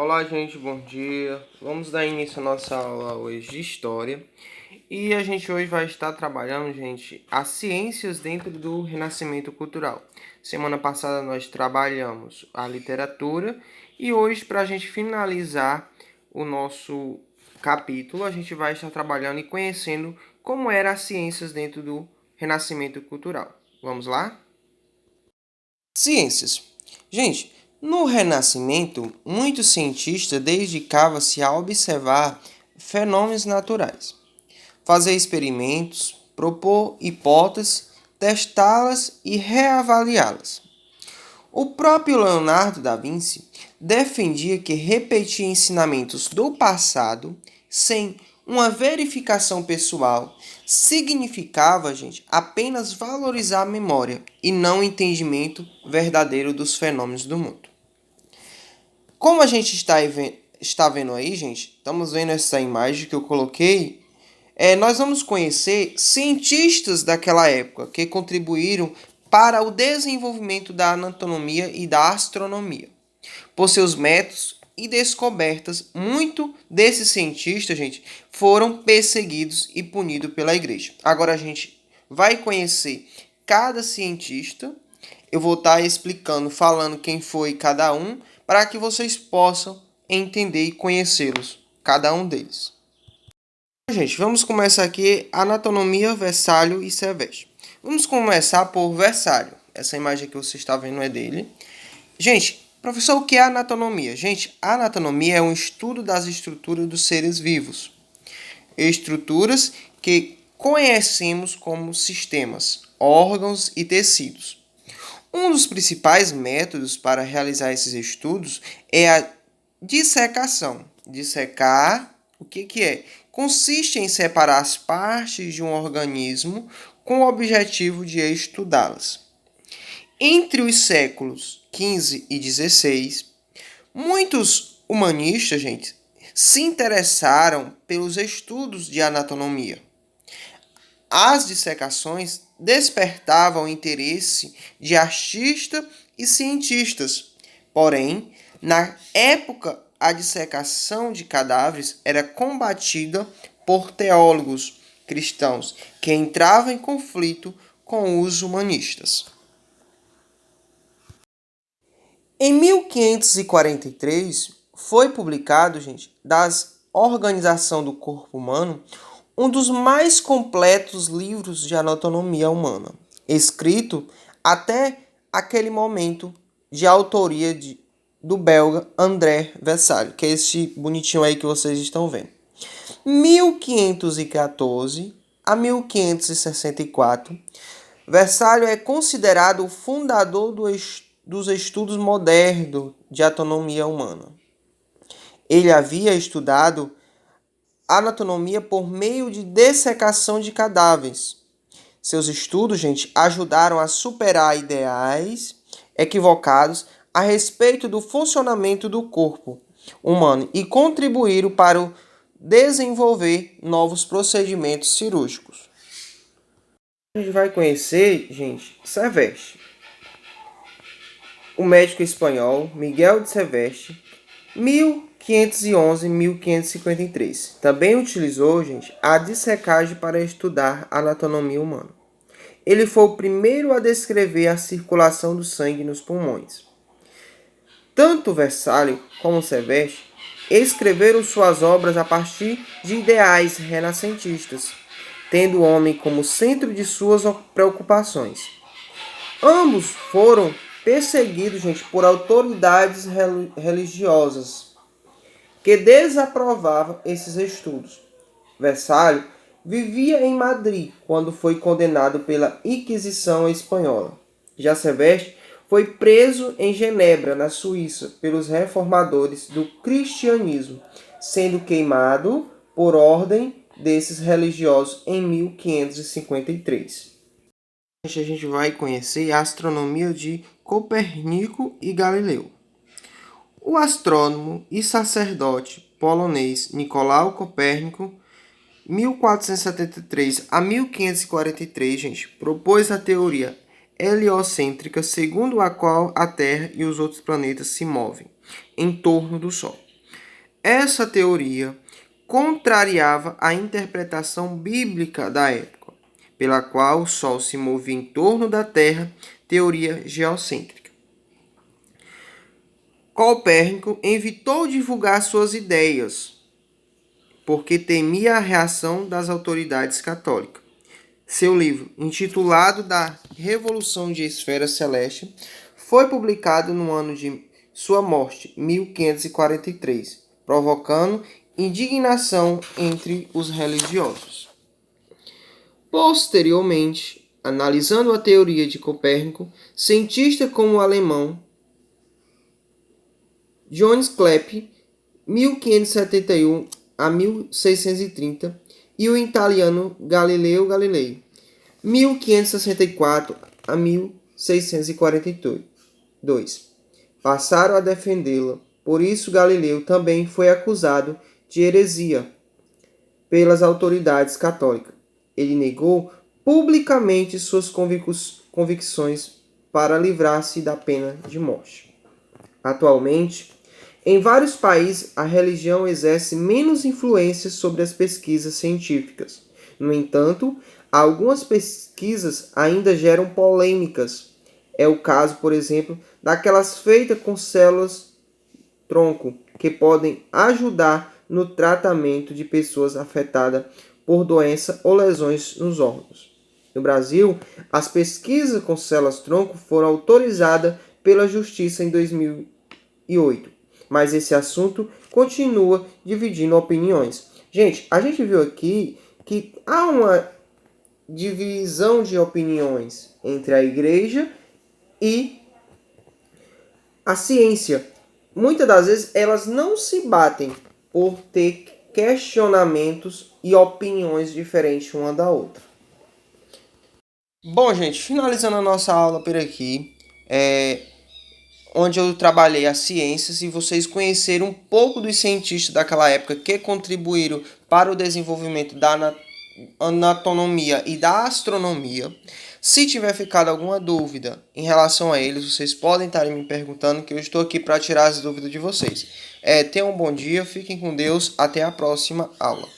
Olá, gente, bom dia. Vamos dar início à nossa aula hoje de História. E a gente hoje vai estar trabalhando, gente, as ciências dentro do Renascimento Cultural. Semana passada nós trabalhamos a literatura e hoje, para a gente finalizar o nosso capítulo, a gente vai estar trabalhando e conhecendo como eram as ciências dentro do Renascimento Cultural. Vamos lá? Ciências. Gente, no Renascimento, muitos cientistas dedicavam-se a observar fenômenos naturais, fazer experimentos, propor hipóteses, testá-las e reavaliá-las. O próprio Leonardo da Vinci defendia que repetir ensinamentos do passado sem uma verificação pessoal significava, gente, apenas valorizar a memória e não o entendimento verdadeiro dos fenômenos do mundo. Como a gente está vendo aí, gente, estamos vendo essa imagem que eu coloquei, nós vamos conhecer cientistas daquela época que contribuíram para o desenvolvimento da anatomia e da astronomia. Por seus métodos e descobertas, muito desses cientistas, gente, foram perseguidos e punidos pela igreja. Agora a gente vai conhecer cada cientista. Eu vou estar explicando, falando quem foi cada um, para que vocês possam entender e conhecê-los, cada um deles. Gente, vamos começar aqui anatomia, Vesálio e Seveso. Vamos começar por Vesálio. Essa imagem que você está vendo é dele. Gente, professor, o que é anatomia? Gente, a anatomia é um estudo das estruturas dos seres vivos. Estruturas que conhecemos como sistemas, órgãos e tecidos. Um dos principais métodos para realizar esses estudos é a dissecação. Dissecar, o que é? Consiste em separar as partes de um organismo com o objetivo de estudá-las. Entre os séculos XV e XVI, muitos humanistas, gente, se interessaram pelos estudos de anatomia. As dissecações despertavam o interesse de artistas e cientistas. Porém, na época, a dissecação de cadáveres era combatida por teólogos cristãos que entravam em conflito com os humanistas. Em 1543, foi publicado, gente, das Organização do Corpo Humano, um dos mais completos livros de anatomia humana, escrito até aquele momento de autoria do belga André Vesálio, que é esse bonitinho aí que vocês estão vendo. 1514 a 1564, Vesálio é considerado o fundador dos estudos modernos de anatomia humana. Ele havia estudado anatomia por meio de dissecação de cadáveres. Seus estudos, gente, ajudaram a superar ideais equivocados a respeito do funcionamento do corpo humano e contribuíram para o desenvolver novos procedimentos cirúrgicos. A gente vai conhecer, gente, Seveso. O médico espanhol Miguel de Seveso, 1511-1553. Também utilizou, gente, a dissecagem para estudar a anatomia humana. Ele foi o primeiro a descrever a circulação do sangue nos pulmões. Tanto Vesálio como Seveso escreveram suas obras a partir de ideais renascentistas, tendo o homem como centro de suas preocupações. Ambos foram perseguidos, gente, por autoridades religiosas que desaprovavam esses estudos. Vesálio vivia em Madrid quando foi condenado pela Inquisição Espanhola. Já Seveso foi preso em Genebra, na Suíça, pelos reformadores do cristianismo, sendo queimado por ordem desses religiosos em 1553. A gente vai conhecer a astronomia de Copérnico e Galileu. O astrônomo e sacerdote polonês Nicolau Copérnico, 1473 a 1543, gente, propôs a teoria heliocêntrica, segundo a qual a Terra e os outros planetas se movem em torno do Sol. Essa teoria contrariava a interpretação bíblica da época, pela qual o Sol se movia em torno da Terra, teoria geocêntrica. Copérnico evitou divulgar suas ideias, porque temia a reação das autoridades católicas. Seu livro, intitulado Da Revolução de Esfera Celeste, foi publicado no ano de sua morte, 1543, provocando indignação entre os religiosos. Posteriormente, analisando a teoria de Copérnico, cientistas como o alemão Johannes Kepler, 1571 a 1630, e o italiano Galileu Galilei, 1564 a 1642, passaram a defendê-la. Por isso, Galileu também foi acusado de heresia pelas autoridades católicas. Ele negou publicamente suas convicções para livrar-se da pena de morte. Atualmente, em vários países, a religião exerce menos influência sobre as pesquisas científicas. No entanto, algumas pesquisas ainda geram polêmicas. É o caso, por exemplo, daquelas feitas com células-tronco, que podem ajudar no tratamento de pessoas afetadas por doença ou lesões nos órgãos. No Brasil, as pesquisas com células-tronco foram autorizadas pela Justiça em 2008. Mas esse assunto continua dividindo opiniões. Gente, a gente viu aqui que há uma divisão de opiniões entre a igreja e a ciência. Muitas das vezes elas não se batem por ter questionamentos e opiniões diferentes uma da outra. Bom, gente, finalizando a nossa aula por aqui, onde eu trabalhei as ciências e vocês conheceram um pouco dos cientistas daquela época que contribuíram para o desenvolvimento da anatonomia e da astronomia. Se tiver ficado alguma dúvida em relação a eles, vocês podem estar me perguntando, que eu estou aqui para tirar as dúvidas de vocês. Tenham um bom dia, fiquem com Deus, até a próxima aula.